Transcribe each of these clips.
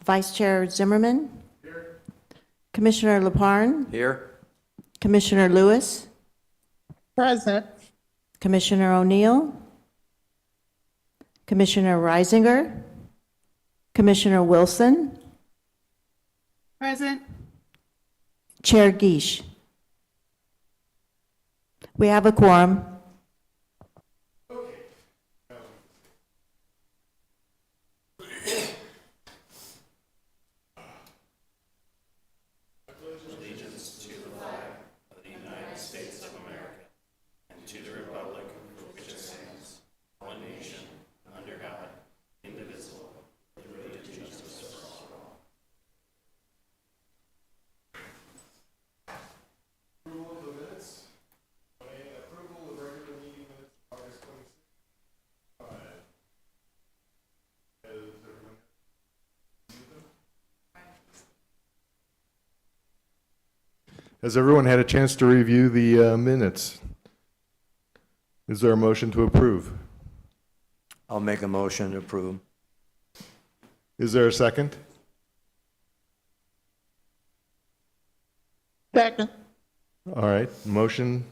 Vice Chair Zimmerman? Here. Commissioner Leparn? Here. Commissioner Lewis? Present. Commissioner O'Neill? Commissioner Reisinger? Commissioner Wilson? Present. Chair Gish? We have a quorum. Has everyone had a chance to review the minutes? Is there a motion to approve? I'll make a motion to approve. Is there a second? Second. All right, motion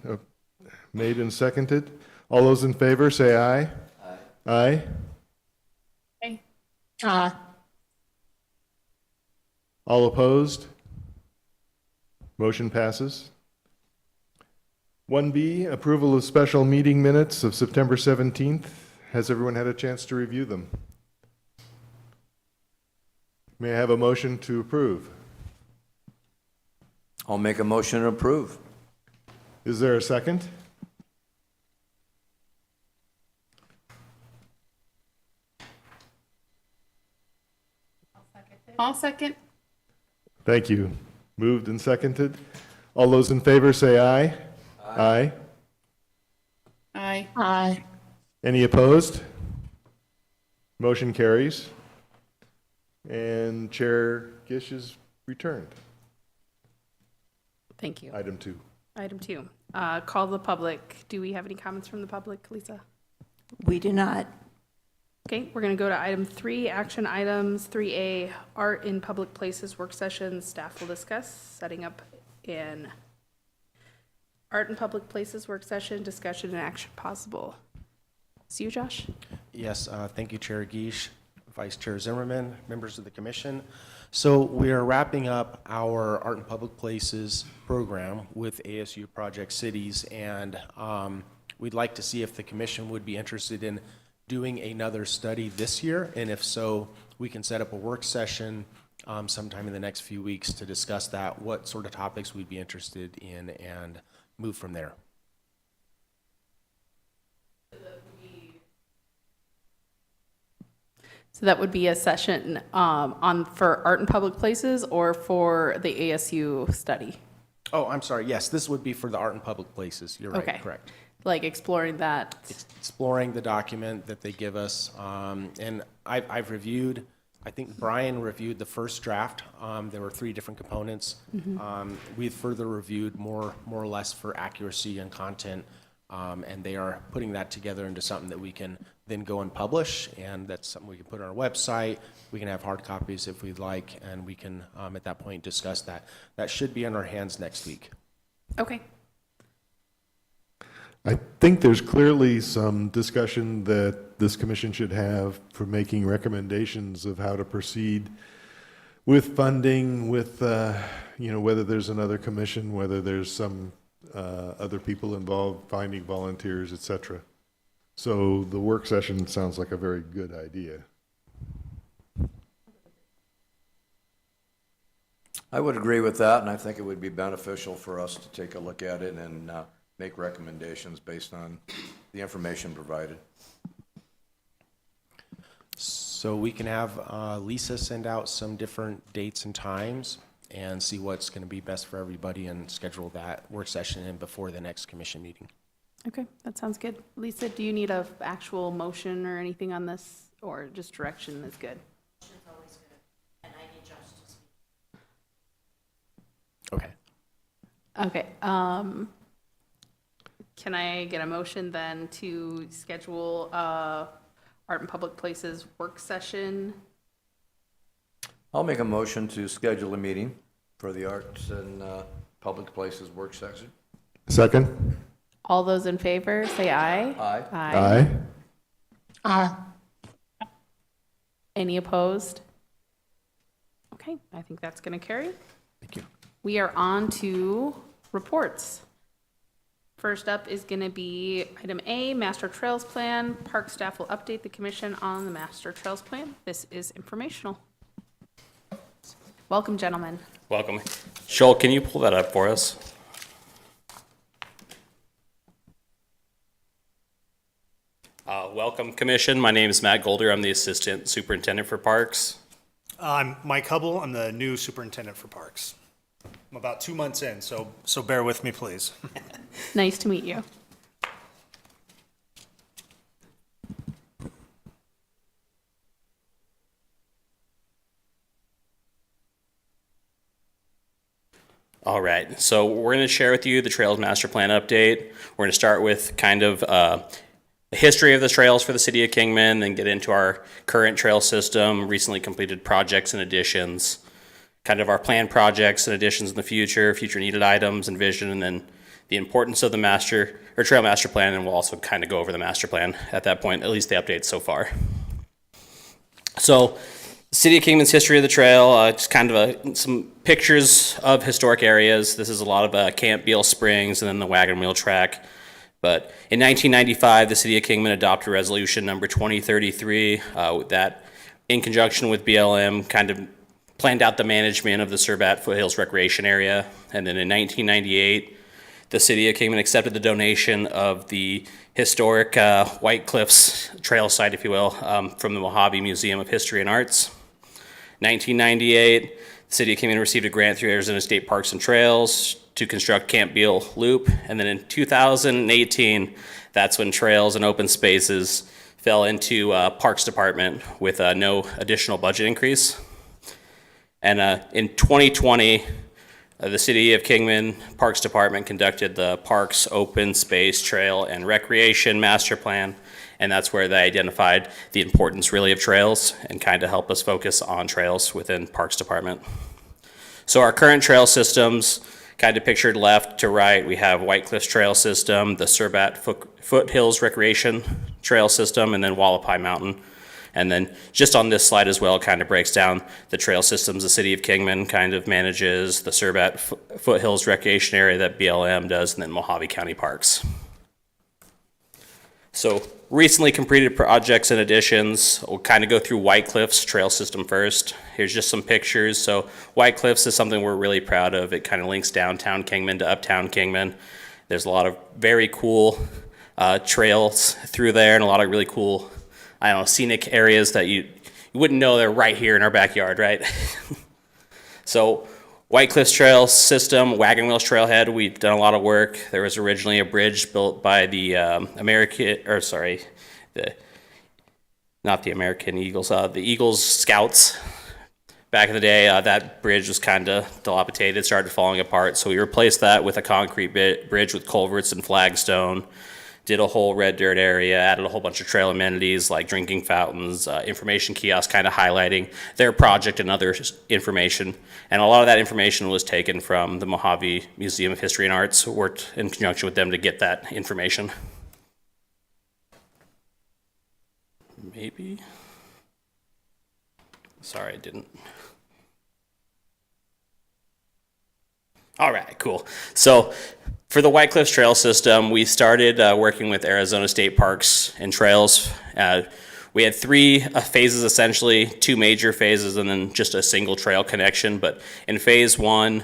made and seconded. All those in favor say aye. Aye. Aye. Aye. All opposed? Motion passes. 1B, approval of special meeting minutes of September 17th. Has everyone had a chance to review them? May I have a motion to approve? I'll make a motion to approve. Is there a second? I'll second. Thank you. Moved and seconded. All those in favor say aye. Aye. Aye. Aye. Any opposed? Motion carries. And Chair Gish is returned. Thank you. Item 2. Item 2, call the public. Do we have any comments from the public, Lisa? We do not. Okay, we're going to go to item 3, action items. 3A, art in public places work session. Staff will discuss setting up an art in public places work session, discussion and action possible. It's you, Josh? Yes, thank you, Chair Gish, Vice Chair Zimmerman, members of the commission. So we are wrapping up our Art in Public Places program with ASU Project Cities, and we'd like to see if the commission would be interested in doing another study this year, and if so, we can set up a work session sometime in the next few weeks to discuss that, what sort of topics we'd be interested in, and move from there. So that would be a session for art in public places or for the ASU study? Oh, I'm sorry, yes, this would be for the Art in Public Places, you're right, Okay. correct. Like exploring that? Exploring the document that they give us, and I've reviewed, I think Brian reviewed the first draft. There were 3 different components. We've further reviewed more or less for accuracy and content, and they are putting that together into something that we can then go and publish, and that's something we can put on our website. We can have hard copies if we'd like, and we can at that point discuss that. That should be in our hands next week. Okay. I think there's clearly some discussion that this commission should have for making recommendations of how to proceed with funding, with, whether there's another commission, whether there's some other people involved, finding volunteers, et cetera. So the work session sounds like a very good idea. I would agree with that, and I think it would be beneficial for us to take a look at it and make recommendations based on the information provided. So we can have Lisa send out some different dates and times and see what's going to be best for everybody and schedule that work session in before the next commission meeting. Okay, that sounds good. Lisa, do you need a actual motion or anything on this, or just direction is good? Motion's always good, and I need Josh to speak. Okay. Okay, can I get a motion then to schedule art in public places work session? I'll make a motion to schedule a meeting for the Arts and Public Places work session. Second? All those in favor, say aye. Aye. Aye. Aye. Any opposed? Okay, I think that's going to carry. Thank you. We are on to reports. First up is going to be item A, Master Trails Plan. Park staff will update the commission on the Master Trails Plan. This is informational. Welcome, gentlemen. Welcome. Joel, can you pull that up for us? Welcome, Commission. My name is Matt Golder. I'm the Assistant Superintendent for Parks. I'm Mike Hubble. I'm the new superintendent for parks. I'm about 2 months in, so bear with me, please. Nice to meet you. All right, so we're going to share with you the Trails Master Plan update. We're going to start with kind of the history of the trails for the city of Kingman, then get into our current trail system, recently completed projects and additions, kind of our planned projects and additions in the future, future needed items and vision, and then the importance of the Trail Master Plan, and we'll also kind of go over the master plan at that point, at least the updates so far. So, City of Kingman's history of the trail, just kind of some pictures of historic areas. This is a lot of Camp Beale Springs and then the wagon wheel track. But in 1995, the City of Kingman adopted Resolution number 2033 that, in conjunction with BLM, kind of planned out the management of the Surbat Foothills Recreation Area. And then in 1998, the City of Kingman accepted the donation of the historic White Cliffs trail site, if you will, from the Mojave Museum of History and Arts. 1998, the City of Kingman received a grant through Arizona State Parks and Trails to construct Camp Beale Loop. And then in 2018, that's when trails and open spaces fell into Parks Department with no additional budget increase. And in 2020, the City of Kingman Parks Department conducted the Parks Open Space Trail and Recreation Master Plan, and that's where they identified the importance really of trails and kind of help us focus on trails within Parks Department. So our current trail systems, kind of pictured left to right, we have White Cliffs Trail System, the Surbat Foothills Recreation Trail System, and then Wallapai Mountain. And then just on this slide as well, kind of breaks down the trail systems the City of Kingman kind of manages, the Surbat Foothills Recreation Area that BLM does, and then Mojave County Parks. So recently completed projects and additions. We'll kind of go through White Cliffs Trail System first. Here's just some pictures. So White Cliffs is something we're really proud of. It kind of links downtown Kingman to uptown Kingman. There's a lot of very cool trails through there and a lot of really cool, I don't know, scenic areas that you wouldn't know they're right here in our backyard, right? So White Cliffs Trail System, Wagon Wheels Trailhead, we've done a lot of work. There was originally a bridge built by the not the American Eagles, the Eagles Scouts. Back in the day, that bridge was kind of dilapidated, started falling apart, so we replaced that with a concrete bridge with culverts and flagstone. Did a whole red dirt area, added a whole bunch of trail amenities like drinking fountains, information kiosks kind of highlighting their project and other information. And a lot of that information was taken from the Mojave Museum of History and Arts, worked in conjunction with them to get that information. Maybe? Sorry, I didn't. All right, cool. So for the White Cliffs Trail System, we started working with Arizona State Parks and Trails. We had 3 phases essentially, 2 major phases and then just a single trail connection. But in phase 1,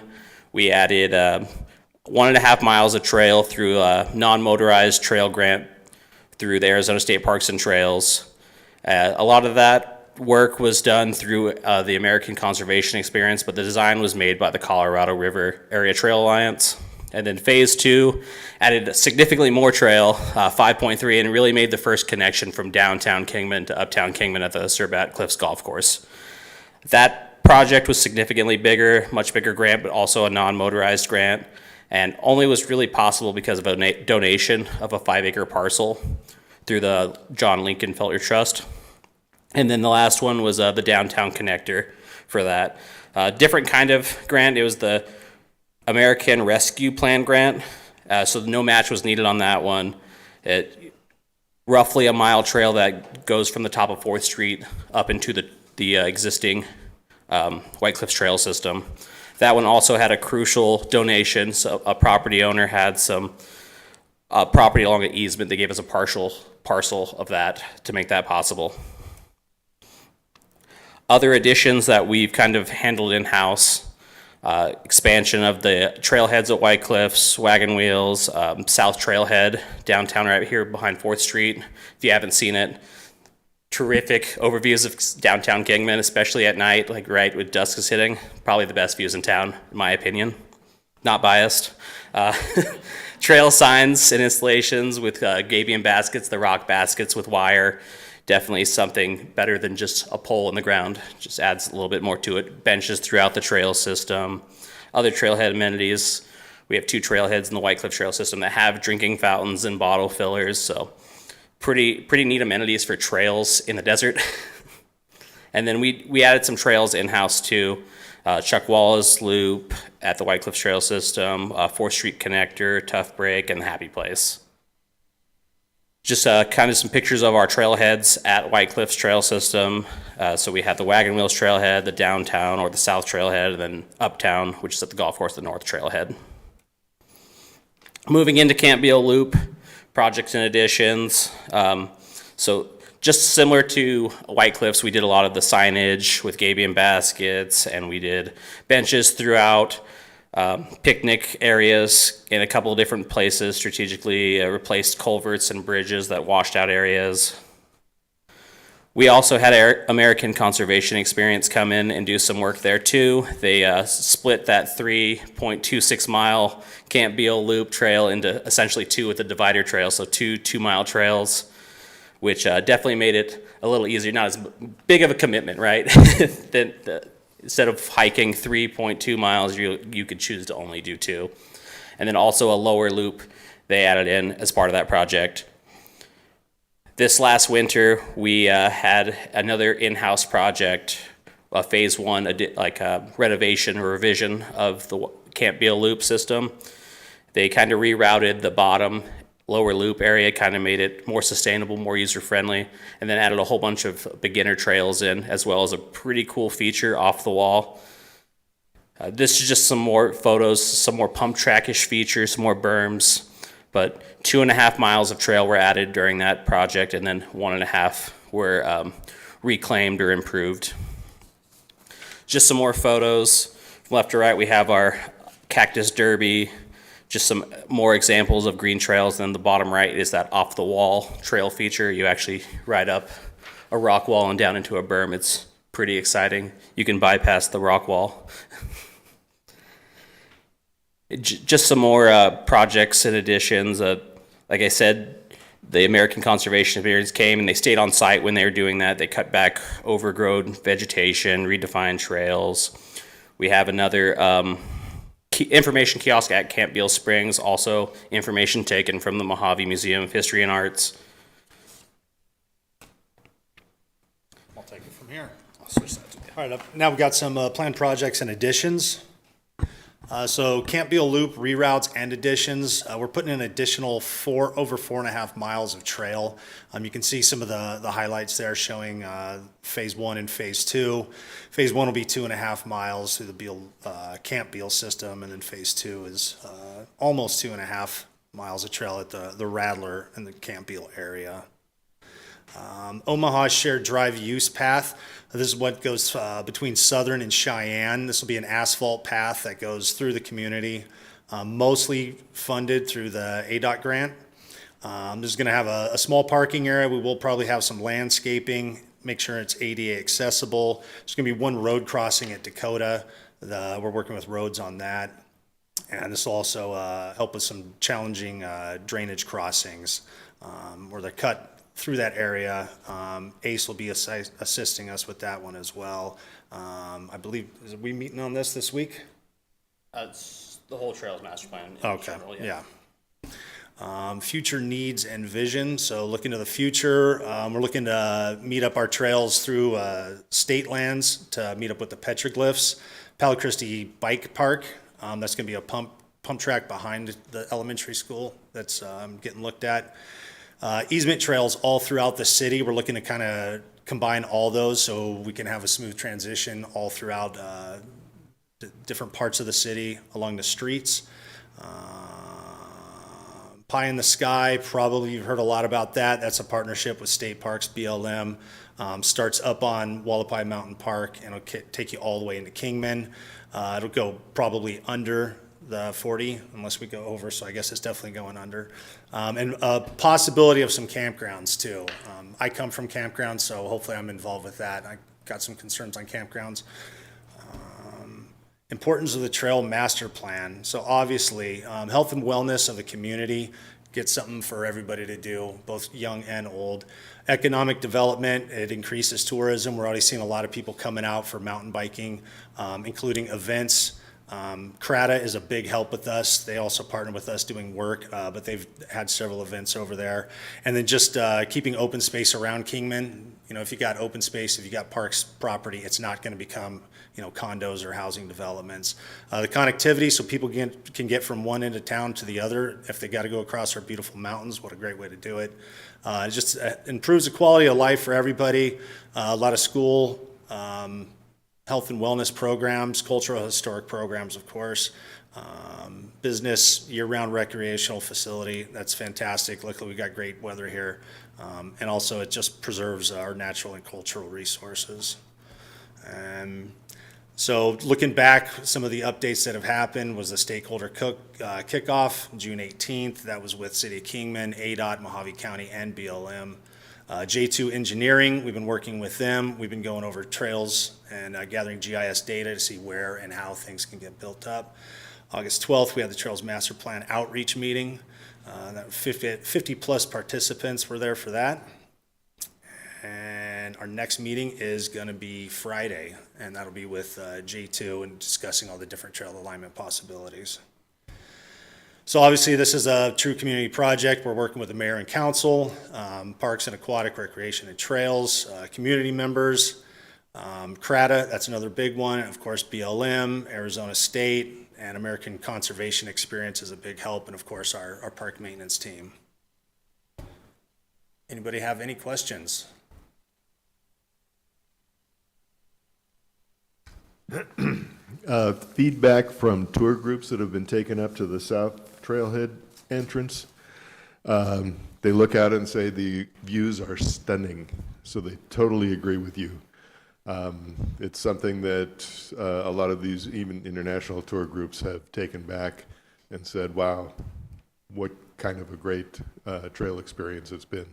we added 1.5 miles of trail through a non-motorized trail grant through the Arizona State Parks and Trails. A lot of that work was done through the American Conservation Experience, but the design was made by the Colorado River Area Trail Alliance. And then phase 2 added significantly more trail, 5.3, and really made the first connection from downtown Kingman to uptown Kingman at the Surbat Cliffs Golf Course. That project was significantly bigger, much bigger grant, but also a non-motorized grant, and only was really possible because of a donation of a 5-acre parcel through the John Lincoln Felter Trust. And then the last one was the downtown connector for that. Different kind of grant. It was the American Rescue Plan grant, so no match was needed on that one. Roughly a mile trail that goes from the top of 4th Street up into the existing White Cliffs Trail system. That one also had a crucial donation. So a property owner had some property along an easement. They gave us a partial parcel of that to make that possible. Other additions that we've kind of handled in-house, expansion of the trailheads at White Cliffs, wagon wheels, South Trailhead downtown right here behind 4th Street. If you haven't seen it, terrific overviews of downtown Kingman, especially at night, like right with dusk is hitting. Probably the best views in town, in my opinion. Not biased. Trail signs and installations with gabion baskets, the rock baskets with wire. Definitely something better than just a pole in the ground. Just adds a little bit more to it. Benches throughout the trail system. Other trailhead amenities. We have 2 trailheads in the White Cliff Trail system that have drinking fountains and bottle fillers. So pretty neat amenities for trails in the desert. And then we added some trails in-house too. Chuck Wallace Loop at the White Cliff Trail system, 4th Street Connector, Tough Break, and the Happy Place. Just kind of some pictures of our trailheads at White Cliffs Trail System. So we have the Wagon Wheels Trailhead, the downtown or the South Trailhead, and then uptown, which is at the golf course, the North Trailhead. Moving into Camp Beal Loop, projects and additions. So just similar to White Cliffs, we did a lot of the signage with gabion baskets, and we did benches throughout. Picnic areas in a couple of different places, strategically replaced culverts and bridges that washed out areas. We also had American Conservation Experience come in and do some work there too. They split that 3.26 mile Camp Beal Loop trail into essentially 2 with a divider trail, so 2 2-mile trails, which definitely made it a little easier, not as big of a commitment, right? Instead of hiking 3.2 miles, you could choose to only do 2. And then also a lower loop they added in as part of that project. This last winter, we had another in-house project, a phase 1, like a renovation or revision of the Camp Beal Loop system. They kind of rerouted the bottom lower loop area, kind of made it more sustainable, more user-friendly, and then added a whole bunch of beginner trails in, as well as a pretty cool feature off the wall. This is just some more photos, some more pump track-ish features, some more berms, but 2.5 miles of trail were added during that project, and then 1.5 were reclaimed or improved. Just some more photos. From left to right, we have our Cactus Derby, just some more examples of green trails. Then the bottom right is that off the wall trail feature. You actually ride up a rock wall and down into a berm. It's pretty exciting. You can bypass the rock wall. Just some more projects and additions. Like I said, the American Conservation Experience came and they stayed on site when they were doing that. They cut back overgrown vegetation, redefined trails. We have another information kiosk at Camp Beal Springs, also information taken from the Mojave Museum of History and Arts. I'll take it from here. All right, now we've got some planned projects and additions. So Camp Beal Loop reroutes and additions. We're putting in an additional over 4.5 miles of trail. You can see some of the highlights there showing phase 1 and phase 2. Phase 1 will be 2.5 miles through the Camp Beal system, and then phase 2 is almost 2.5 miles of trail at the Rattler in the Camp Beal area. Omaha Shared Drive Use Path. This is what goes between Southern and Cheyenne. This will be an asphalt path that goes through the community, mostly funded through the ADOT grant. This is going to have a small parking area. We will probably have some landscaping, make sure it's ADA accessible. There's going to be one road crossing at Dakota. We're working with roads on that. And this will also help with some challenging drainage crossings where they're cut through that area. ACE will be assisting us with that one as well. I believe, are we meeting on this week? It's the whole trails master plan. Okay, yeah. Future needs and vision. So looking to the future, we're looking to meet up our trails through state lands to meet up with the petroglyphs. Palo Christi Bike Park, that's going to be a pump track behind the elementary school that's getting looked at. Easement trails all throughout the city. We're looking to kind of combine all those so we can have a smooth transition all throughout different parts of the city along the streets. Pie in the Sky, probably you've heard a lot about that. That's a partnership with State Parks, BLM. Starts up on Wallapai Mountain Park and it'll take you all the way into Kingman. It'll go probably under the 40 unless we go over, so I guess it's definitely going under. And a possibility of some campgrounds too. I come from campgrounds, so hopefully I'm involved with that. I got some concerns on campgrounds. Importance of the trail master plan. So obviously, health and wellness of the community, get something for everybody to do, both young and old. Economic development, it increases tourism. We're already seeing a lot of people coming out for mountain biking, including events. CRATA is a big help with us. They also partner with us doing work, but they've had several events over there. And then just keeping open space around Kingman. You know, if you got open space, if you got parks property, it's not going to become, you know, condos or housing developments. The connectivity, so people can get from one end of town to the other. If they got to go across our beautiful mountains, what a great way to do it. It just improves the quality of life for everybody. A lot of school, health and wellness programs, cultural historic programs, of course. Business, year-round recreational facility, that's fantastic. Luckily, we got great weather here. And also, it just preserves our natural and cultural resources. So looking back, some of the updates that have happened was the stakeholder kickoff, June 18th. That was with City of Kingman, ADOT, Mojave County, and BLM. J2 Engineering, we've been working with them. We've been going over trails and gathering GIS data to see where and how things can get built up. August 12th, we had the Trails Master Plan outreach meeting. 50 plus participants were there for that. And our next meeting is going to be Friday, and that'll be with J2 and discussing all the different trail alignment possibilities. So obviously, this is a true community project. We're working with the mayor and council, Parks and Aquatic Recreation and Trails, community members, CRATA, that's another big one, and of course BLM, Arizona State, and American Conservation Experience is a big help, and of course our park maintenance team. Anybody have any questions? Feedback from tour groups that have been taken up to the South Trailhead entrance. They look out and say the views are stunning, so they totally agree with you. It's something that a lot of these even international tour groups have taken back and said, wow, what kind of a great trail experience it's been.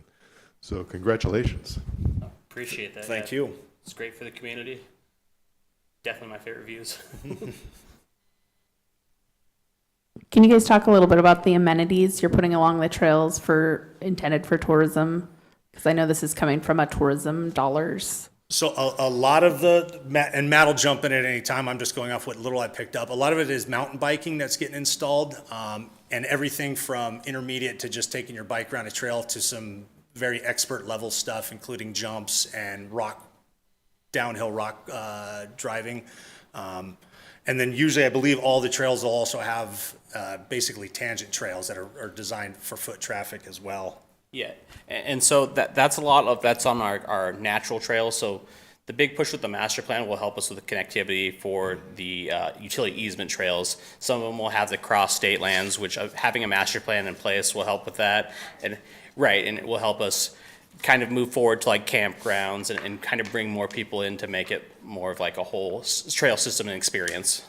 So congratulations. Appreciate that. Thank yeah. you. It's great for the community. Definitely my favorite views. Can you guys talk a little bit about the amenities you're putting along the trails intended for tourism? Because I know this is coming from a tourism dollars. So a lot of and Matt will jump in at any time, I'm just going off what little I picked up. A lot of it is mountain biking that's getting installed, and everything from intermediate to just taking your bike around a trail to some very expert level stuff, including jumps and downhill rock driving. And then usually I believe all the trails will also have basically tangent trails that are designed for foot traffic as well. Yeah, and so that's a lot of, that's on our natural trails. So the big push with the master plan will help us with the connectivity for the utility easement trails. Some of them will have the cross state lands, which having a master plan in place will help with that. And it will help us kind of move forward to like campgrounds and kind of bring more people in to make it more of like a whole trail system and experience.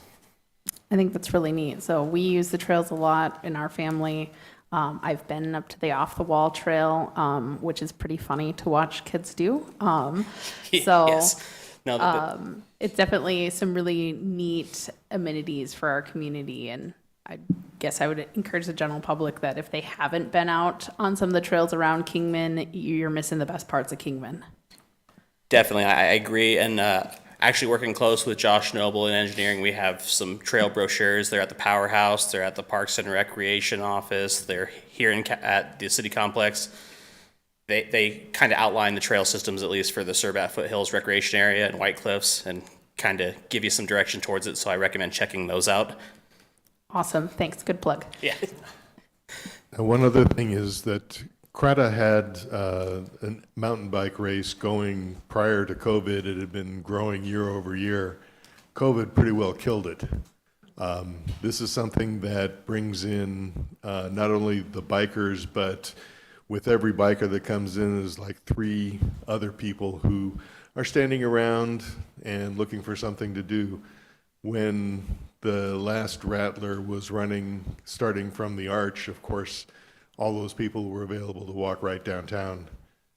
I think that's really neat. So we use the trails a lot in our family. I've been up to the Off the Wall Trail, which is pretty funny to watch kids do. So Yes. No, it's definitely some really neat amenities for our community. And I guess I would encourage the general public that if they haven't been out on some of the trails around Kingman, you're missing the best parts of Kingman. definitely, I agree. And actually working close with Josh Noble in engineering. We have some trail brochures. They're at the Powerhouse. They're at the Parks and Recreation office. They're here at the city complex. They kind of outline the trail systems, at least for the Surbat Foothills Recreation Area and White Cliffs, and kind of give you some direction towards it. So I recommend checking those out. Awesome, thanks, good plug. Yeah. Now, one other thing is that Crata had a mountain bike race going prior to COVID. It had been growing year over year. COVID pretty well killed it. This is something that brings in not only the bikers, but with every biker that comes in, there's like 3 other people who are standing around and looking for something to do. When the last Rattler was running, starting from the Arch, of course, all those people were available to walk right downtown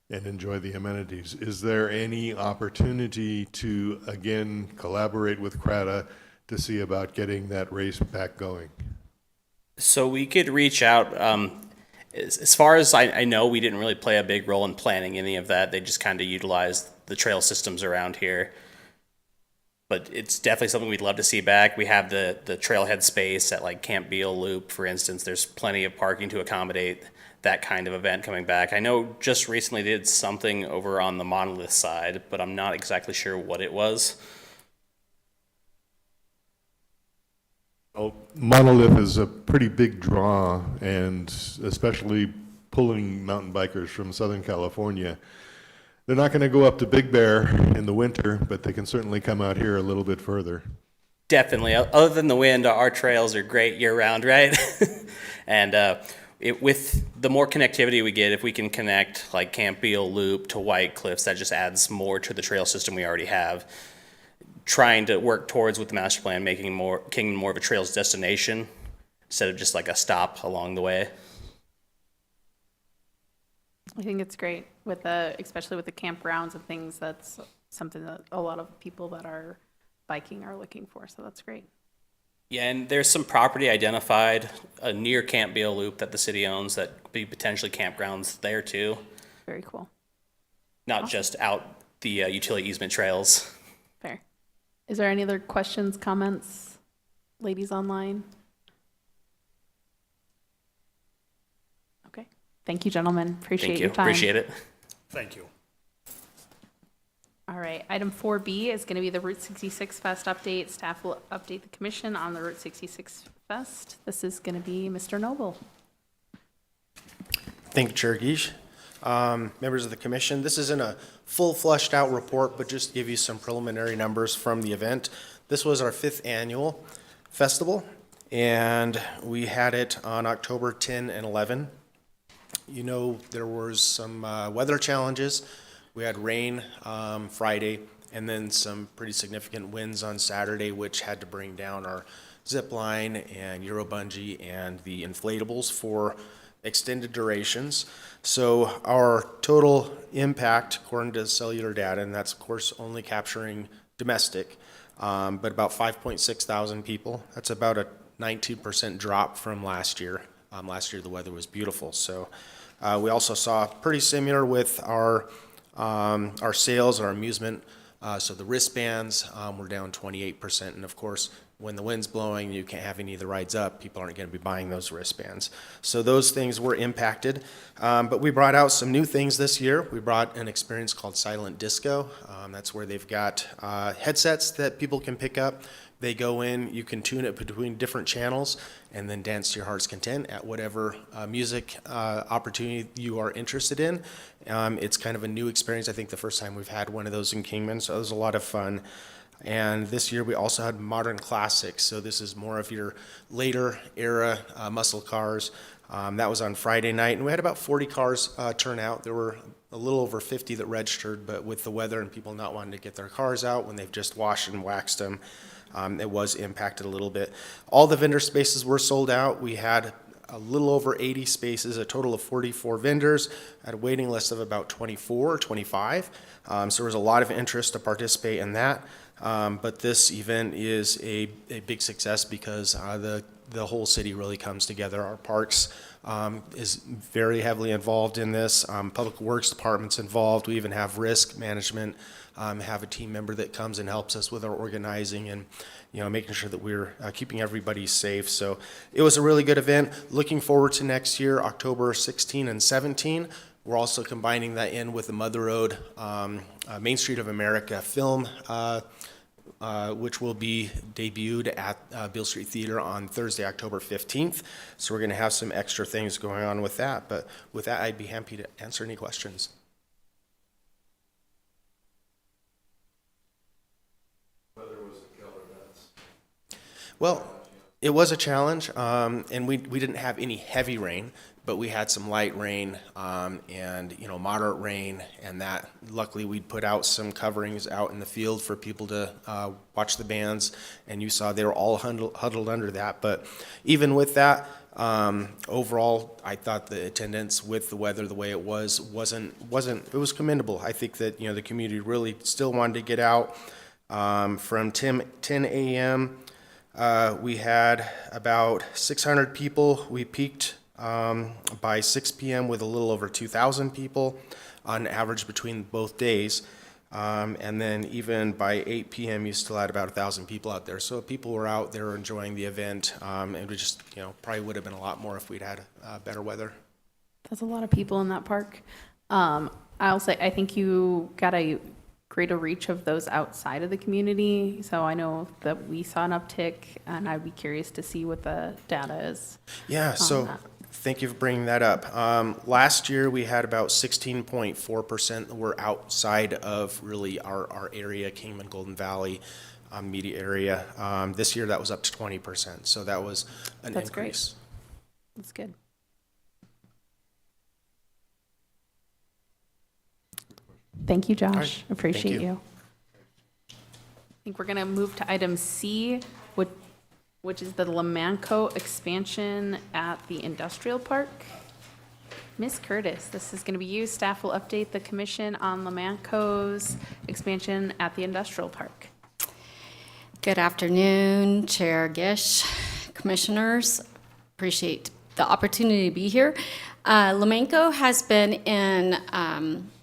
and enjoy the amenities. Is there any opportunity to, again, collaborate with Crata to see about getting that race back going? So we could reach out. As far as I know, we didn't really play a big role in planning any of that. They just kind of utilized the trail systems around here. But it's definitely something we'd love to see back. We have the trailhead space at like Camp Beale Loop, for instance. There's plenty of parking to accommodate that kind of event coming back. I know just recently they did something over on the Monolith side, but I'm not exactly sure what it was. Well, Monolith is a pretty big draw, and especially pulling mountain bikers from Southern California. They're not going to go up to Big Bear in the winter, but they can certainly come out here a little bit further. Definitely. Other than the wind, our trails are great year-round, right? And with the more connectivity we get, if we can connect like Camp Beale Loop to White Cliffs, that just adds more to the trail system we already have. Trying to work towards, with the master plan, making Kingman more of a trails destination instead of just like a stop along the way. I think it's great with especially with the campgrounds and things. That's something that a lot of people that are biking are looking for. So that's great. Yeah, and there's some property identified near Camp Beale Loop that the city owns that could be potentially campgrounds there too, Very cool. not just out the utility easement trails. Fair. Is there any other questions, comments, ladies online? Okay. Thank you, gentlemen. Appreciate Thank you. your time. Appreciate it. Thank you. All right, item 4B is going to be the Route 66 Fest update. Staff will update the commission on the Route 66 Fest. This is going to be Mr. Noble. Thank you, Chair Guiche. Members of the commission, this isn't a full fleshed out report, but just to give you some preliminary numbers from the event. This was our 5th annual festival, and we had it on October 10 and 11. You know, there was some weather challenges. We had rain Friday, and then some pretty significant winds on Saturday, which had to bring down our zip line and Euro bungee and the inflatables for extended durations. So our total impact, according to cellular data, and that's of course only capturing domestic, but about 5.6 thousand people. That's about a 19% drop from last year. Last year the weather was beautiful. So we also saw pretty similar with our sales, our amusement. So the wristbands were down 28%, and of course, when the wind's blowing, you can't have any of the rides up, people aren't going to be buying those wristbands. So those things were impacted. But we brought out some new things this year. We brought an experience called Silent Disco. That's where they've got headsets that people can pick up. They go in, you can tune it between different channels, and then dance to your heart's content at whatever music opportunity you are interested in. It's kind of a new experience. I think the first time we've had one of those in Kingman, so it was a lot of fun. And this year we also had modern classics. So this is more of your later era muscle cars. That was on Friday night, and we had about 40 cars turn out. There were a little over 50 that registered, but with the weather and people not wanting to get their cars out when they've just washed and waxed them, it was impacted a little bit. All the vendor spaces were sold out. We had a little over 80 spaces, a total of 44 vendors, at a waiting list of about 24 or 25. So there was a lot of interest to participate in that. But this event is a big success because the whole city really comes together. Our parks is very heavily involved in this. Public Works Department's involved. We even have risk management, have a team member that comes and helps us with our organizing and, making sure that we're keeping everybody safe. So it was a really good event. Looking forward to next year, October 16 and 17. We're also combining that in with the Mother Road Main Street of America film, which will be debuted at Beale Street Theater on Thursday, October 15th. So we're going to have some extra things going on with that. But with that, I'd be happy to answer any questions. Well, it was a challenge, and we didn't have any heavy rain, but we had some light rain and moderate rain, and that luckily we'd put out some coverings out in the field for people to watch the bands, and you saw they were all huddled under that. But even with that, overall, I thought the attendance with the weather the way it wasn't it was commendable. I think that the community really still wanted to get out from 10 a.m. We had about 600 people. We peaked by 6 p.m. with a little over 2,000 people on average between both days. And then even by 8 p.m., you still had about 1,000 people out there. So people were out there enjoying the event. And we just, probably would have been a lot more if we'd had better weather. That's a lot of people in that park. I'll say, I think you got a greater reach of those outside of the community. So I know that we saw an uptick, and I'd be curious to see what the data is. Yeah, so that. thank you for bringing that up. Last year, we had about 16.4% that were outside of really our area, Kingman, Golden Valley, media area. This year, that was up to 20%. So that was an That's increase. Great. That's good. Thank you, Josh. right. Appreciate Thank you. you. I think we're going to move to item C, which is the Lamanco expansion at the industrial park. Ms. Curtis, this is going to be you. Staff will update the commission on Lamanco's expansion at the industrial park. Good afternoon, Chair Gish, Commissioners. Appreciate the opportunity to be here. Lamanco has been in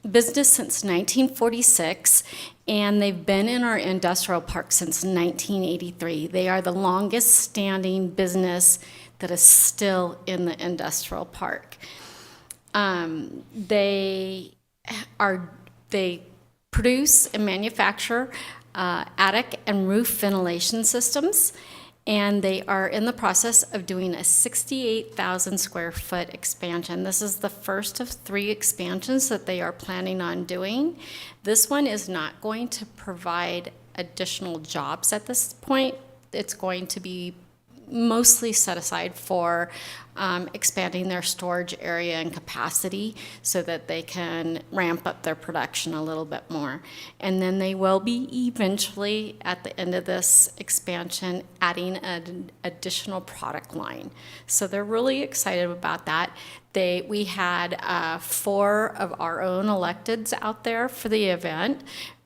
business since 1946, and they've been in our industrial park since 1983. They are the longest standing business that is still in the industrial park. They produce and manufacture attic and roof ventilation systems, and they are in the process of doing a 68,000 square foot expansion. This is the first of 3 expansions that they are planning on doing. This one is not going to provide additional jobs at this point. It's going to be mostly set aside for expanding their storage area and capacity so that they can ramp up their production a little bit more. And then they will be eventually, at the end of this expansion, adding an additional product line. So they're really excited about that. We had 4 of our own electeds out there for the event,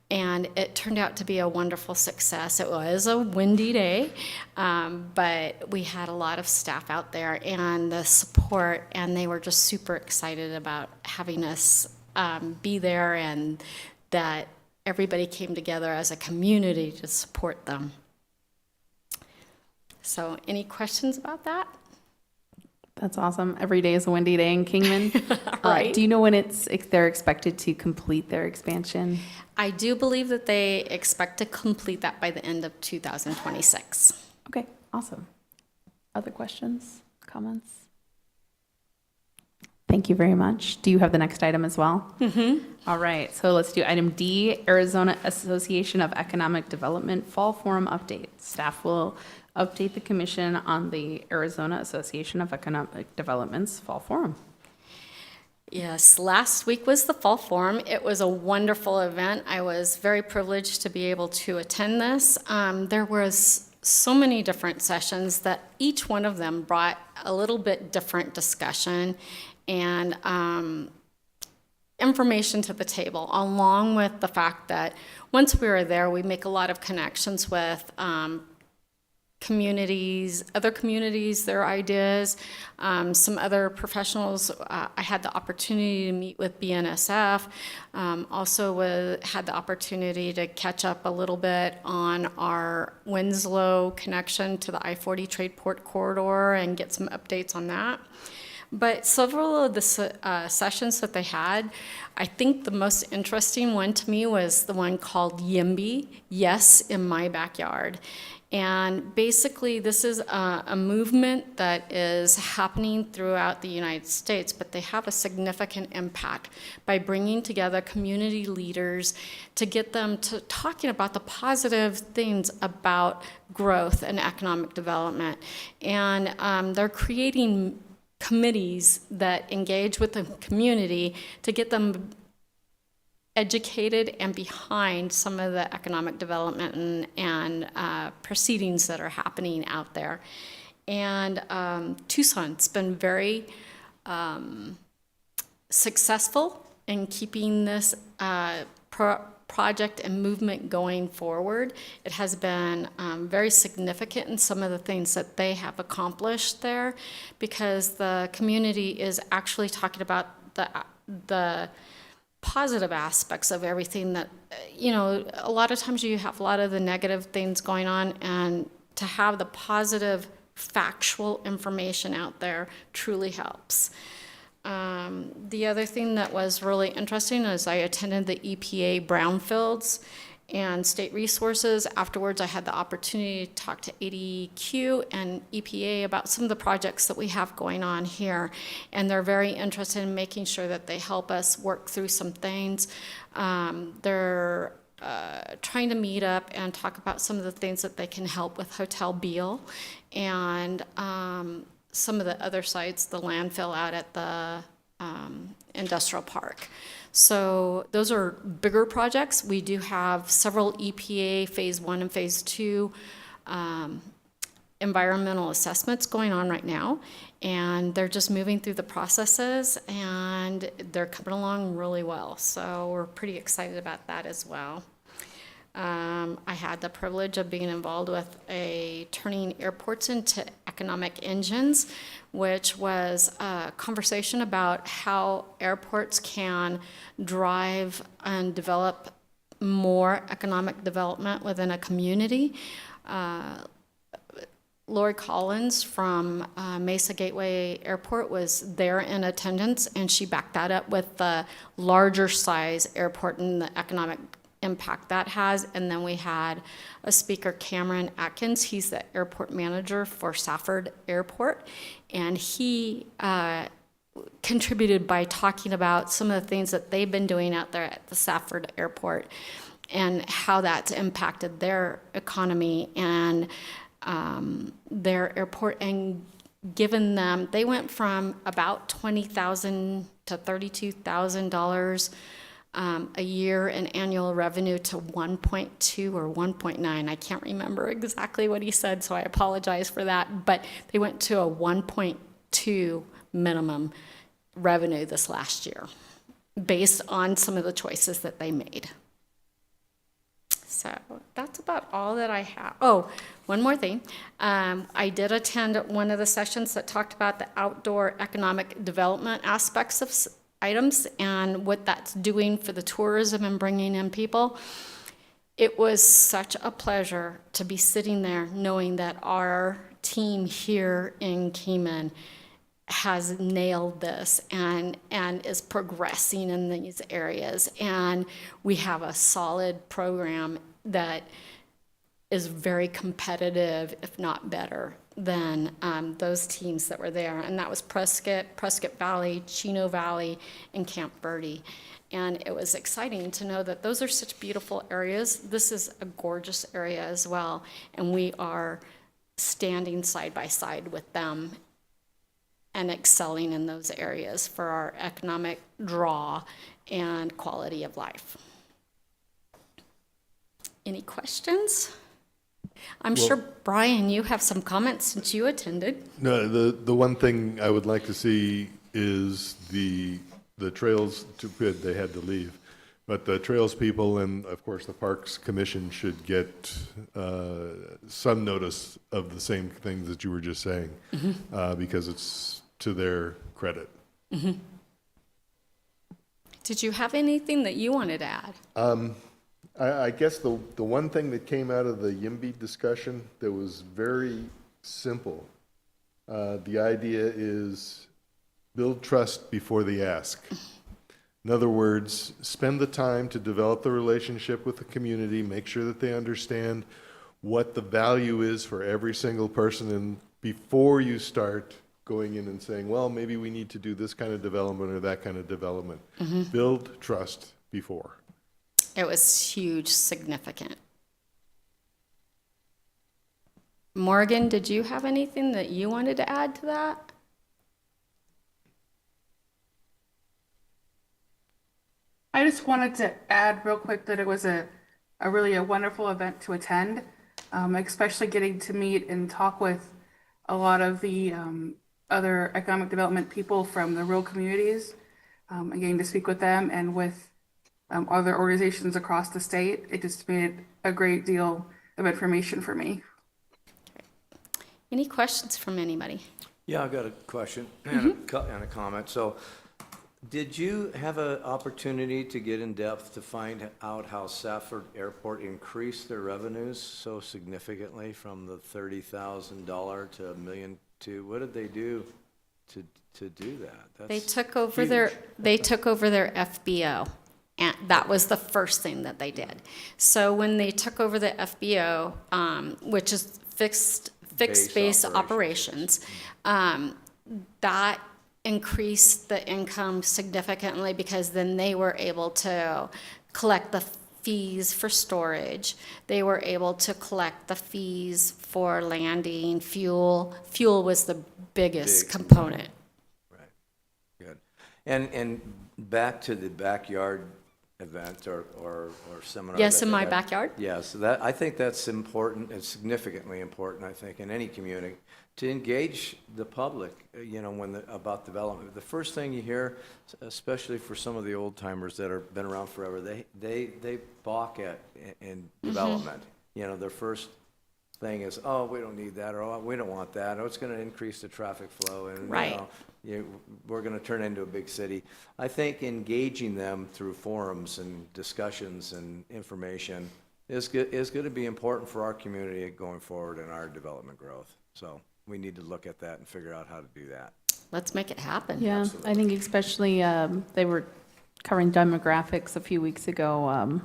and it turned out to be a wonderful success. It was a windy day, but we had a lot of staff out there and the support, and they were just super excited about having us be there, and that everybody came together as a community to support them. So any questions about that? That's awesome. Every day is a windy day in Kingman. Right. Do you know when they're expected to complete their expansion? I do believe that they expect to complete that by the end of 2026. Okay, awesome. Other questions, comments? Thank you very much. Do you have the next item as well? Mm-hmm. All right, so let's do item D, Arizona Association of Economic Development Fall Forum Update. Staff will update the commission on the Arizona Association of Economic Development's Fall Forum. Yes, last week was the Fall Forum. It was a wonderful event. I was very privileged to be able to attend this. There was so many different sessions that each one of them brought a little bit different discussion and information to the table, along with the fact that once we were there, we make a lot of connections with other communities, their ideas, some other professionals. I had the opportunity to meet with BNSF, also had the opportunity to catch up a little bit on our Winslow connection to the I-40 Trade Port Corridor and get some updates on that. But several of the sessions that they had, I think the most interesting one to me was the one called YIMBY, Yes in My Backyard. And basically, this is a movement that is happening throughout the United States, but they have a significant impact by bringing together community leaders to get them to talking about the positive things about growth and economic development. And they're creating committees that engage with the community to get them educated and behind some of the economic development and proceedings that are happening out there. And Tucson's been very successful in keeping this project and movement going forward. It has been very significant in some of the things that they have accomplished there, because the community is actually talking about the positive aspects of everything that, a lot of times you have a lot of the negative things going on, and to have the positive factual information out there truly helps. The other thing that was really interesting is I attended the EPA brownfields and state resources. Afterwards, I had the opportunity to talk to ADQ and EPA about some of the projects that we have going on here. And they're very interested in making sure that they help us work through some things. They're trying to meet up and talk about some of the things that they can help with Hotel Beale and some of the other sites, the landfill out at the industrial park. So those are bigger projects. We do have several EPA Phase 1 and Phase 2 environmental assessments going on right now, and they're just moving through the processes, and they're coming along really well. So we're pretty excited about that as well. I had the privilege of being involved with turning airports into economic engines, which was a conversation about how airports can drive and develop more economic development within a community. Lori Collins from Mesa Gateway Airport was there in attendance, and she backed that up with the larger size airport and the economic impact that has. And then we had a speaker, Cameron Atkins. He's the airport manager for Safford Airport, and he contributed by talking about some of the things that they've been doing out there at the Safford Airport and how that's impacted their economy and their airport, and given them, they went from about $20,000 to $32,000 a year in annual revenue to 1.2 or 1.9. I can't remember exactly what he said, so I apologize for that. But they went to a 1.2 minimum revenue this last year based on some of the choices that they made. So that's about all that I have. Oh, one more thing. I did attend one of the sessions that talked about the outdoor economic development aspects of items and what that's doing for the tourism and bringing in people. It was such a pleasure to be sitting there knowing that our team here in Kingman has nailed this and is progressing in these areas. And we have a solid program that is very competitive, if not better, than those teams that were there. And that was Prescott Valley, Chino Valley, and Camp Verde. And it was exciting to know that those are such beautiful areas. This is a gorgeous area as well. And we are standing side by side with them and excelling in those areas for our economic draw and quality of life. Any questions? I'm sure, Brian, you have some comments since you attended. No, the one thing I would like to see is the trails, too good they had to leave, But the Trails people and, of course, the Parks Commission should get some notice of the same things that you were just saying, because it's to their credit. Did you have anything that you wanted to add? I guess the one thing that came out of the YIMBY discussion that was very simple, the idea is build trust before the ask. In other words, spend the time to develop the relationship with the community, make sure that they understand what the value is for every single person, and before you start going in and saying, well, maybe we need to do this kind of development or that kind of development. Build trust before. It was huge, significant. Morgan, did you have anything that you wanted to add to that? I just wanted to add real quick that it was a really wonderful event to attend, especially getting to meet and talk with a lot of the other economic development people from the rural communities, and getting to speak with them and with other organizations across the state. It just made a great deal of information for me. Any questions from anybody? Yeah, I've got a question and a comment. So, did you have an opportunity to get in depth to find out how Safford Airport increased their revenues so significantly from the $30,000 to $1.2 million? What did they do to do that? They That's took over huge. their FBO, and that was the first thing that they did. So when they took over the FBO, which is fixed base operations, that increased the income significantly, because then they were able to collect the fees for storage. They were able to collect the fees for landing, fuel. Fuel was the biggest Big component. Right, good. And back to the backyard event or seminar. Yes, that in they my had. backyard. Yes, that, I think that's important, and significantly important, I think, in any community, to engage the public, about development. The first thing you hear, especially for some of the old timers that have been around forever, they balk at in development. Their first thing is, oh, we don't need that, or oh, we don't want that, or it's going to increase the traffic flow, and Right. we're going to turn into a big city. I think engaging them through forums and discussions and information is going to be important for our community going forward in our development growth. So we need to look at that and figure out how to do that. Let's make it happen. Yeah, I think especially, they were covering demographics a few weeks ago,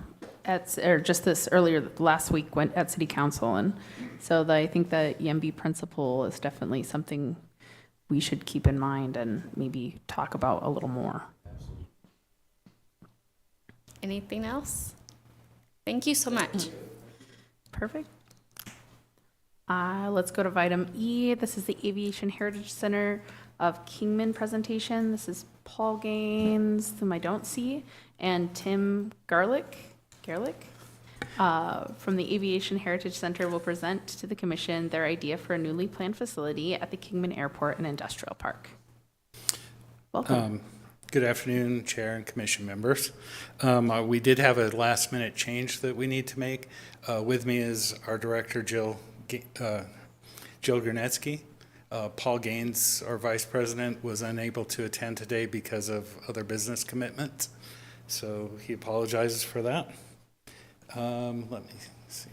last week, went at city council. And so I think the EMB principle is definitely something we should keep in mind and maybe talk about a little more. Anything else? Thank you so much. Perfect. Let's go to item E. This is the Aviation Heritage Center of Kingman presentation. This is Paul Gaines, whom I don't see, and Tim Garlick from the Aviation Heritage Center will present to the commission their idea for a newly planned facility at the Kingman Airport and Industrial Park. Welcome. Good afternoon, Chair and Commission members. We did have a last-minute change that we need to make. With me is our Director, Jill Gronetsky. Paul Gaines, our Vice President, was unable to attend today because of other business commitments, so he apologizes for that. Let me see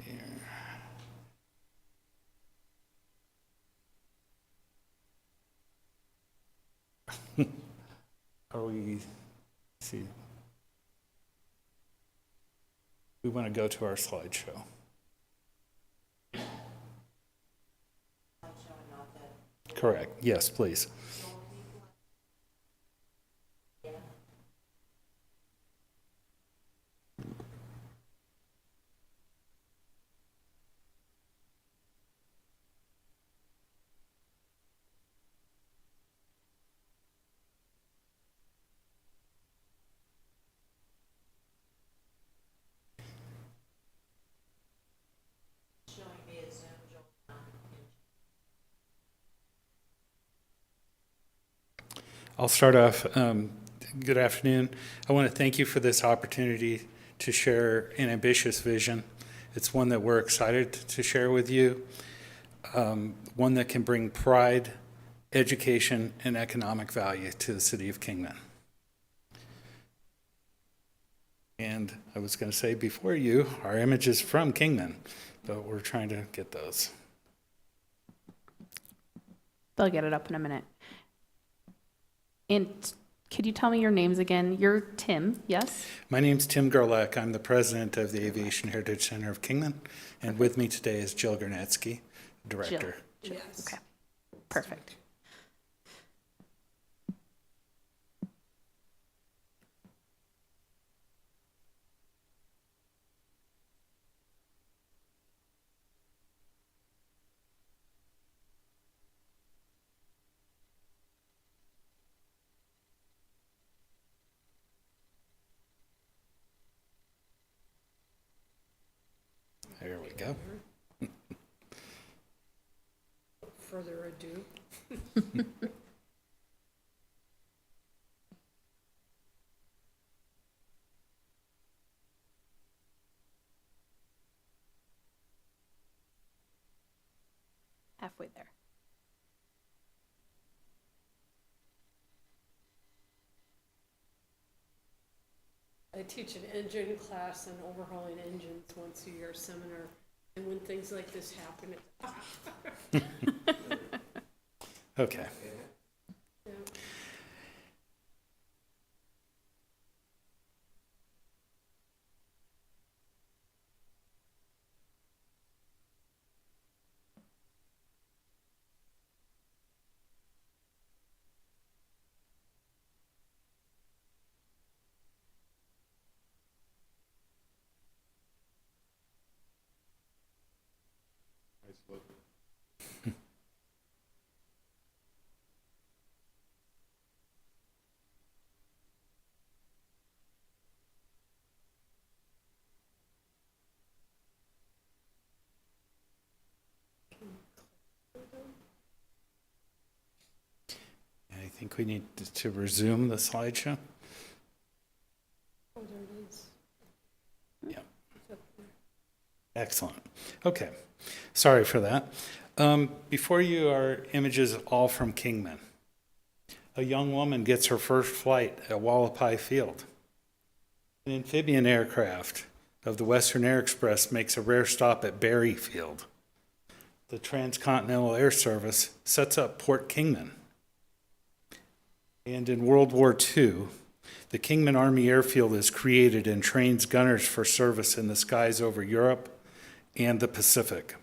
here. Are we, see, we want to go to our slideshow. Correct. Yes, please. I'll start off. Good afternoon. I want to thank you for this opportunity to share an ambitious vision. It's one that we're excited to share with you, one that can bring pride, education, and economic value to the city of Kingman. And I was going to say before you, our images from Kingman, but we're trying to get those. They'll get it up in a minute. And could you tell me your names again? You're Tim, yes? My name's Tim Garlek. I'm the president of the Aviation Heritage Center of Kingman. And with me today is Jill Gernetsky, director. Jill. Okay, perfect. There we go. Further ado. Halfway there. I teach an engine class on overhauling engines once a year seminar, and when things like this happen, it's, Okay. yeah. I think we need to resume the slideshow. Oh, there it is. Yeah. It's up there. Excellent. Okay. Sorry for that. Before you are images all from Kingman. A young woman gets her first flight at Wallapai Field. An amphibian aircraft of the Western Air Express makes a rare stop at Berry Field. The Transcontinental Air Service sets up Port Kingman. And in World War II, the Kingman Army Airfield is created and trains gunners for service in the skies over Europe and the Pacific.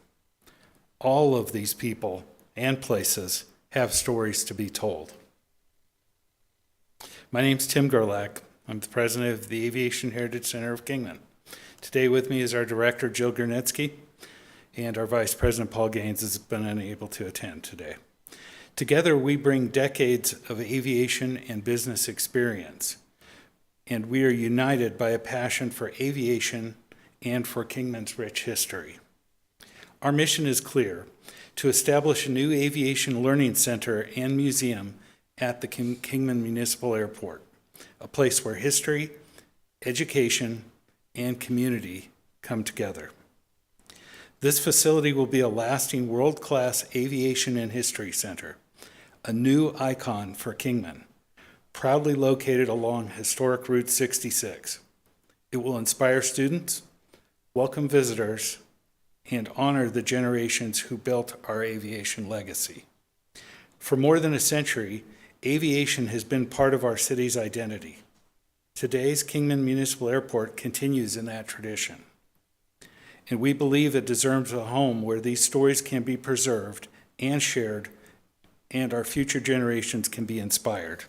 All of these people and places have stories to be told. My name's Tim Gerlach. I'm the president of the Aviation Heritage Center of Kingman. Today with me is our director, Jill Gernetsky, and our vice president, Paul Gaines, has been unable to attend today. Together, we bring decades of aviation and business experience, and we are united by a passion for aviation and for Kingman's rich history. Our mission is clear: to establish a new aviation learning center and museum at the Kingman Municipal Airport, a place where history, education, and community come together. This facility will be a lasting world-class aviation and history center, a new icon for Kingman, proudly located along historic Route 66. It will inspire students, welcome visitors, and honor the generations who built our aviation legacy. For more than a century, aviation has been part of our city's identity. Today's Kingman Municipal Airport continues in that tradition. And we believe it deserves a home where these stories can be preserved and shared, and our future generations can be inspired.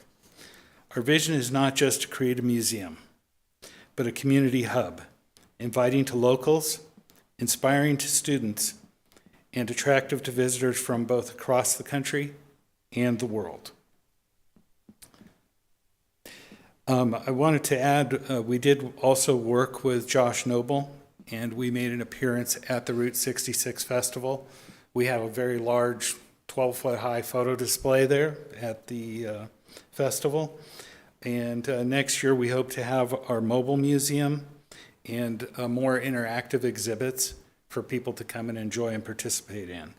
Our vision is not just to create a museum, but a community hub, inviting to locals, inspiring to students, and attractive to visitors from both across the country and the world. I wanted to add, we did also work with Josh Noble, and we made an appearance at the Route 66 Festival. We have a very large 12-foot high photo display there at the festival. And next year, we hope to have our mobile museum and more interactive exhibits for people to come and enjoy and participate in.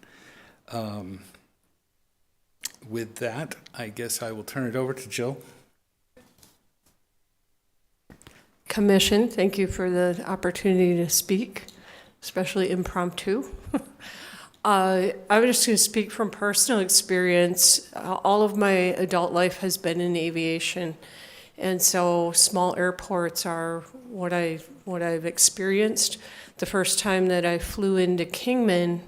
With that, I guess I will turn it over to Jill. Commission, thank you for the opportunity to speak, especially impromptu. I'm just going to speak from personal experience. All of my adult life has been in aviation, and so small airports are what I've experienced. The first time that I flew into Kingman,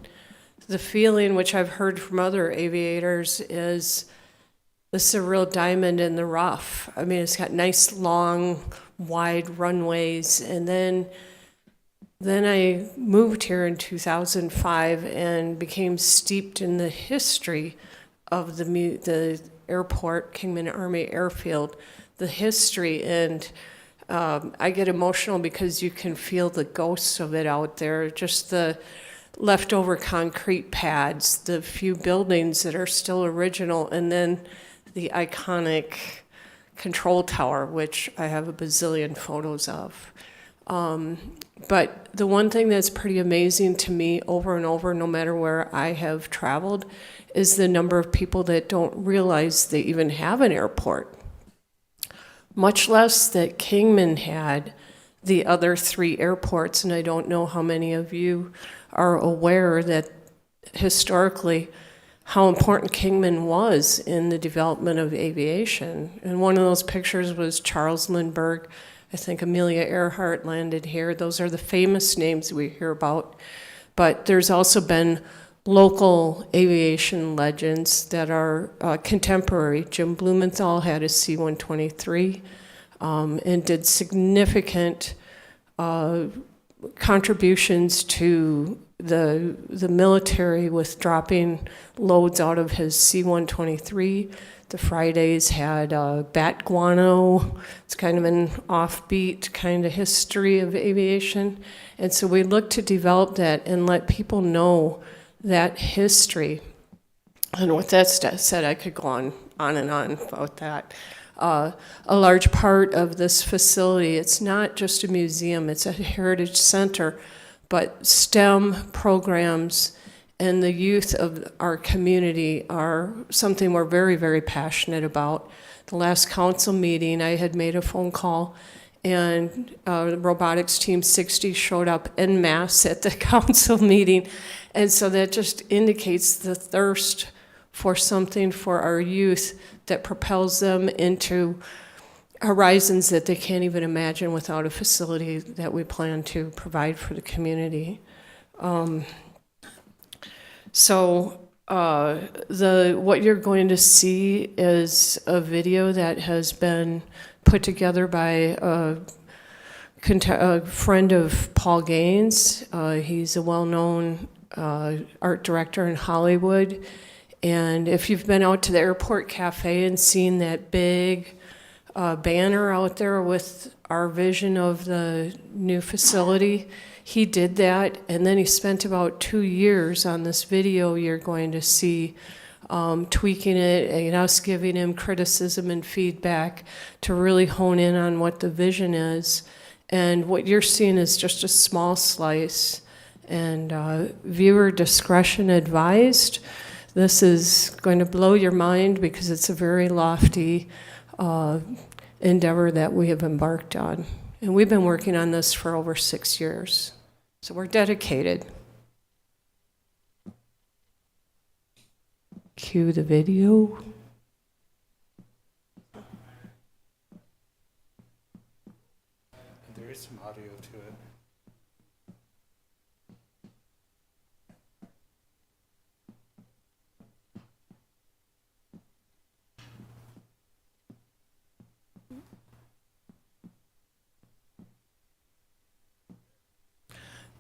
the feeling, which I've heard from other aviators, is this is a real diamond in the rough. I mean, it's got nice, long, wide runways. And then I moved here in 2005 and became steeped in the history of the airport, Kingman Army Airfield, the history. And I get emotional because you can feel the ghosts of it out there, just the leftover concrete pads, the few buildings that are still original, and then the iconic control tower, which I have a bazillion photos of. But the one thing that's pretty amazing to me over and over, no matter where I have traveled, is the number of people that don't realize they even have an airport, much less that Kingman had the other 3 airports. And I don't know how many of you are aware that historically how important Kingman was in the development of aviation. And one of those pictures was Charles Lindbergh. I think Amelia Earhart landed here. Those are the famous names we hear about. But there's also been local aviation legends that are contemporary. Jim Blumenthal had a C-123 and did significant contributions to the military with dropping loads out of his C-123. The Fridays had bat guano. It's kind of an offbeat kind of history of aviation. And so we look to develop that and let people know that history. And with that said, I could go on and on about that. A large part of this facility, it's not just a museum, it's a heritage center, but STEM programs and the youth of our community are something we're very, very passionate about. The last council meeting, I had made a phone call, and the robotics team 60 showed up en masse at the council meeting. And so that just indicates the thirst for something for our youth that propels them into horizons that they can't even imagine without a facility that we plan to provide for the community. What you're going to see is a video that has been put together by a friend of Paul Gaines. He's a well-known art director in Hollywood. And if you've been out to the airport cafe and seen that big banner out there with our vision of the new facility, he did that, and then he spent about 2 years on this video you're going to see, tweaking it and us giving him criticism and feedback to really hone in on what the vision is. And what you're seeing is just a small slice, and viewer discretion advised. This is going to blow your mind because it's a very lofty endeavor that we have embarked on. And we've been working on this for over 6 years. So we're dedicated. Cue the video. There is some audio to it.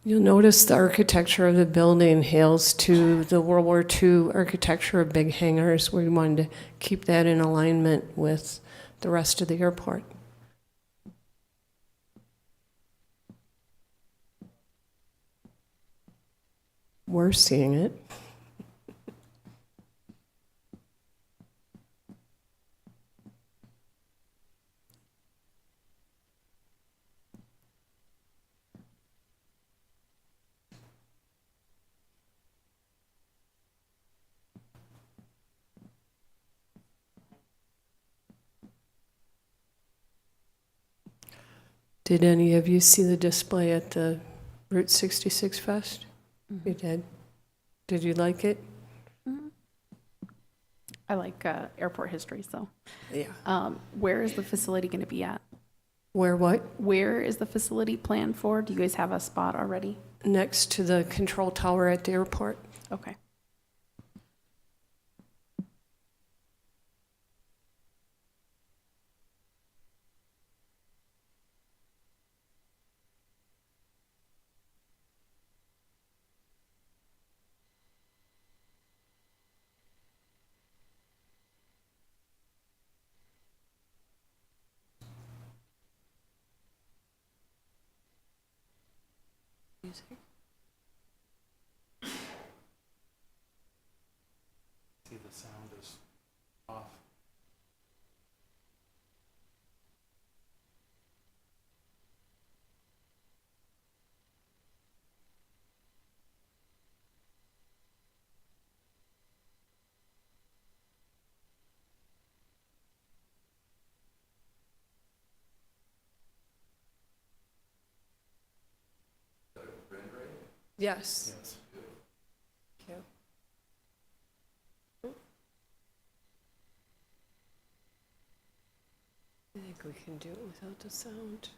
You'll notice the architecture of the building hails to the World War II architecture of big hangars. We wanted to keep that in alignment with the rest of the airport. We're seeing it. Did any of you see the display at the Route 66 Fest? You did. Did you like it? I like airport history, so. Yeah. Where is the facility going to be at? Where what? Where is the facility planned for? Do you guys have a spot already? Next to the control tower at the airport. Okay. See, the sound is off. Yes. Yes. Thank you. I think we can do it without the sound.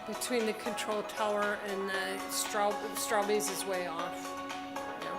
Between the control tower and the Strawberries is way off. Yeah.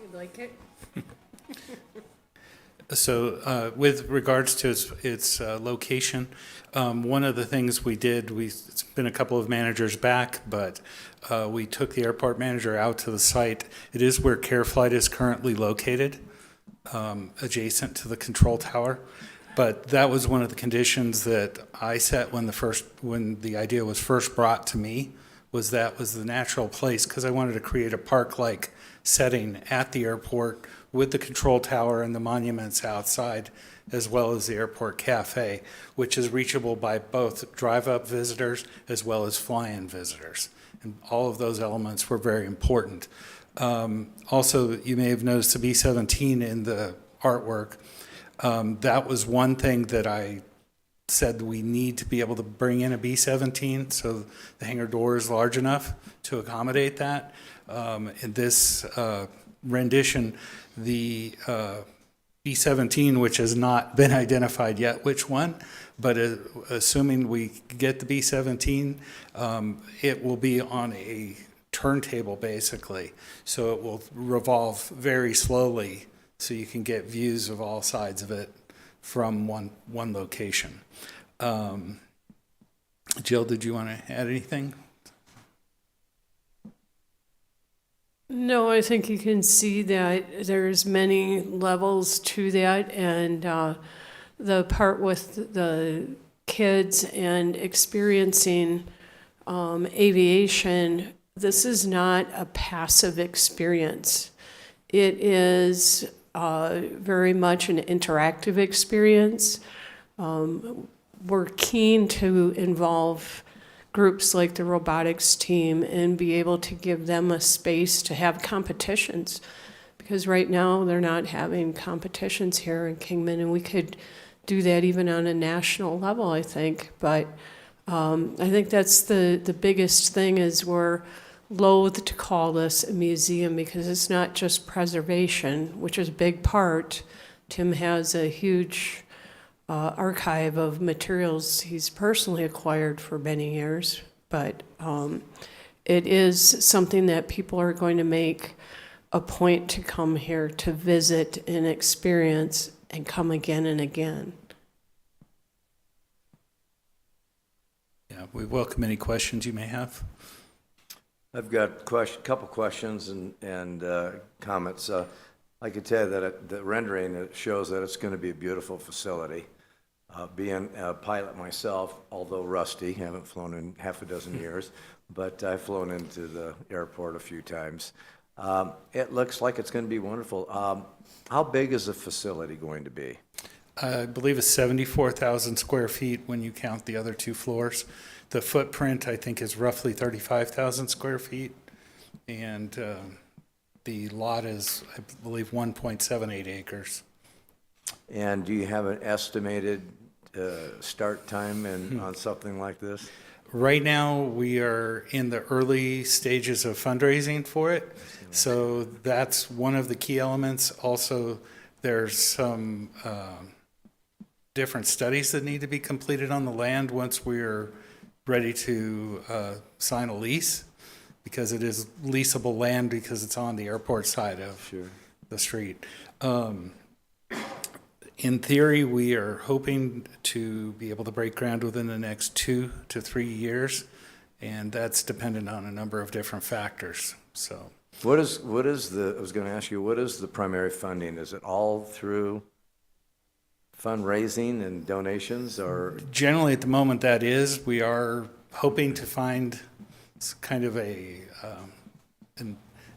You like it? So with regards to its location, one of the things we did, it's been a couple of managers back, but we took the airport manager out to the site. It is where CareFlight is currently located, adjacent to the control tower. But that was one of the conditions that I set when the idea was first brought to me, was that was the natural place, because I wanted to create a park-like setting at the airport with the control tower and the monuments outside, as well as the airport cafe, which is reachable by both drive-up visitors as well as fly-in visitors. And all of those elements were very important. Also, you may have noticed the B-17 in the artwork. That was one thing that I said we need to be able to bring in a B-17, so the hangar door is large enough to accommodate that. In this rendition, the B-17, which has not been identified yet which one, but assuming we get the B-17, it will be on a turntable basically, so it will revolve very slowly so you can get views of all sides of it from one location. Jill, did you want to add anything? No, I think you can see that there's many levels to that, and the part with the kids and experiencing aviation, this is not a passive experience. It is very much an interactive experience. We're keen to involve groups like the robotics team and be able to give them a space to have competitions, because right now they're not having competitions here in Kingman, and we could do that even on a national level, I think. But I think that's the biggest thing, is we're loath to call this a museum because it's not just preservation, which is a big part. Tim has a huge archive of materials he's personally acquired for many years, but it is something that people are going to make a point to come here to visit and experience and come again and again. Yeah, we welcome any questions you may have. I've got a couple questions and comments. I could tell you that the rendering, it shows that it's going to be a beautiful facility. Being a pilot myself, although rusty, haven't flown in half a dozen years, but I've flown into the airport a few times. It looks like it's going to be wonderful. How big is the facility going to be? I believe it's 74,000 square feet when you count the other two floors. The footprint, I think, is roughly 35,000 square feet, and the lot is, I believe, 1.78 acres. And do you have an estimated start time on something like this? Right now, we are in the early stages of fundraising for it, so that's one of the key elements. Also, there's some different studies that need to be completed on the land once we're ready to sign a lease, because it is leasable land because it's on the airport side of the street. In theory, we are hoping to be able to break ground within the next 2 to 3 years, and that's dependent on a number of different factors. So, I was going to ask you, what is the primary funding? Is it all through fundraising and donations, or? Generally, at the moment, that is. We are hoping to find kind of an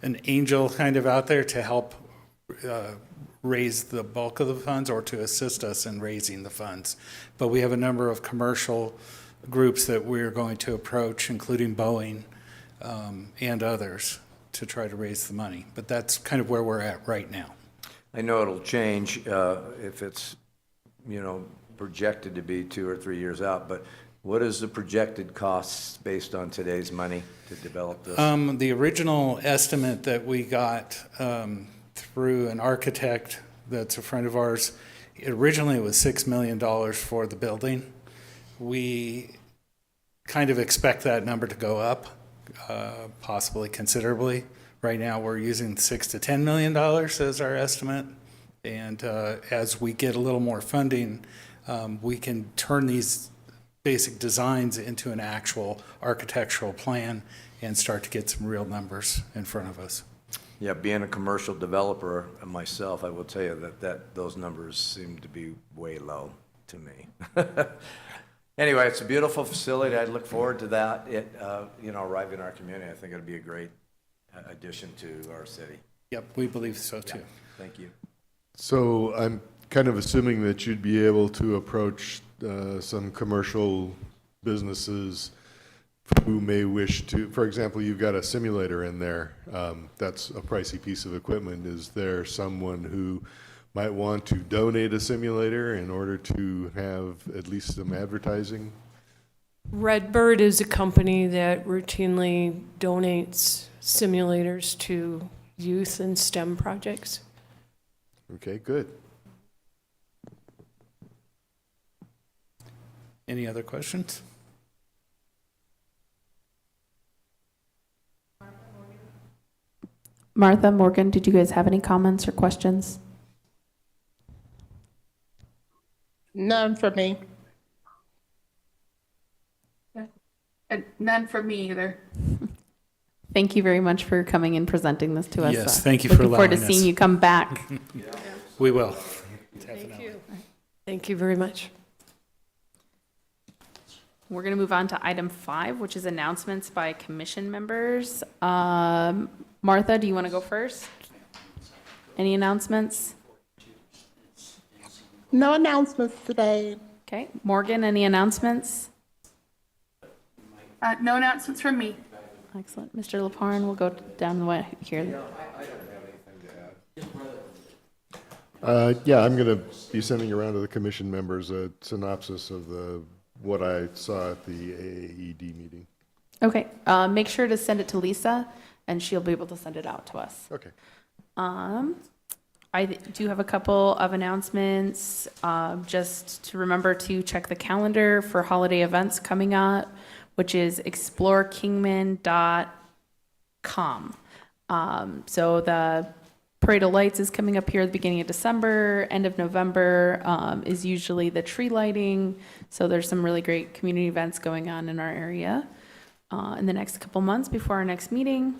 angel kind of out there to help raise the bulk of the funds, or to assist us in raising the funds. But we have a number of commercial groups that we're going to approach, including Boeing and others, to try to raise the money. But that's kind of where we're at right now. I know it'll change if it's, projected to be 2 or 3 years out, but what is the projected costs based on today's money to develop this? The original estimate that we got through an architect that's a friend of ours, originally it was $6 million for the building. We kind of expect that number to go up, possibly considerably. Right now we're using $6 to $10 million as our estimate, and as we get a little more funding, we can turn these basic designs into an actual architectural plan and start to get some real numbers in front of us. Yeah, being a commercial developer myself, I will tell you that those numbers seem to be way low. to me. Anyway, it's a beautiful facility. I look forward to that. Arriving in our community. I think it'll be a great addition to our city. Yep, we believe so too. Thank you. So I'm kind of assuming that you'd be able to approach some commercial businesses who may wish to, for example, you've got a simulator in there. That's a pricey piece of equipment. Is there someone who might want to donate a simulator in order to have at least some advertising? Redbird is a company that routinely donates simulators to youth and STEM projects. Okay, good. Any other questions? Martha, Morgan, did you guys have any comments or questions? None for me. And none for me either. Thank you very much for coming and presenting this to us. Yes, thank you for Looking forward to allowing us. seeing you come back. We will. Thank you. Thank you very much. We're going to move on to item 5, which is announcements by commission members. Martha, do you want to go first? Any announcements? No announcements today. Okay. Morgan, any announcements? No announcements from me. Excellent. Mr. Leparn, we'll go down the way here. Yeah, I'm going to be sending around to the commission members a synopsis of what I saw at the AAED meeting. Okay. Make sure to send it to Lisa, and she'll be able to send it out to us. Okay. I do have a couple of announcements. Just to remember to check the calendar for holiday events coming up, which is explorekingman.com. So the Parade of Lights is coming up here at the beginning of December. End of November is usually the tree lighting. So there's some really great community events going on in our area in the next couple months before our next meeting.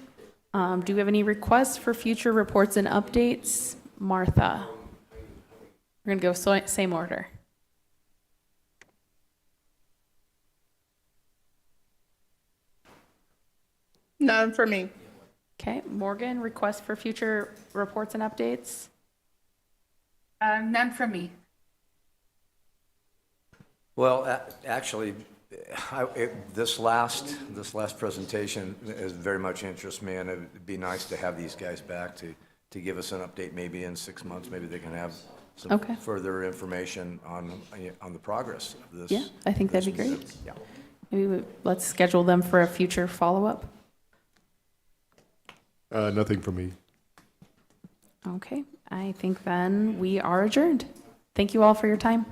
Do we have any requests for future reports and updates? Martha. We're going to go same order. None for me. Okay, Morgan, request for future reports and updates? None from me. Well, actually, this last presentation is very much interests me, and it'd be nice to have these guys back to give us an update. Maybe in 6 months, maybe they can have some Okay. further information on the progress of this. Yeah, I think that'd be this- great. Yeah. Maybe let's schedule them for a future follow-up. Nothing for me. Okay, I think then we are adjourned. Thank you all for your time.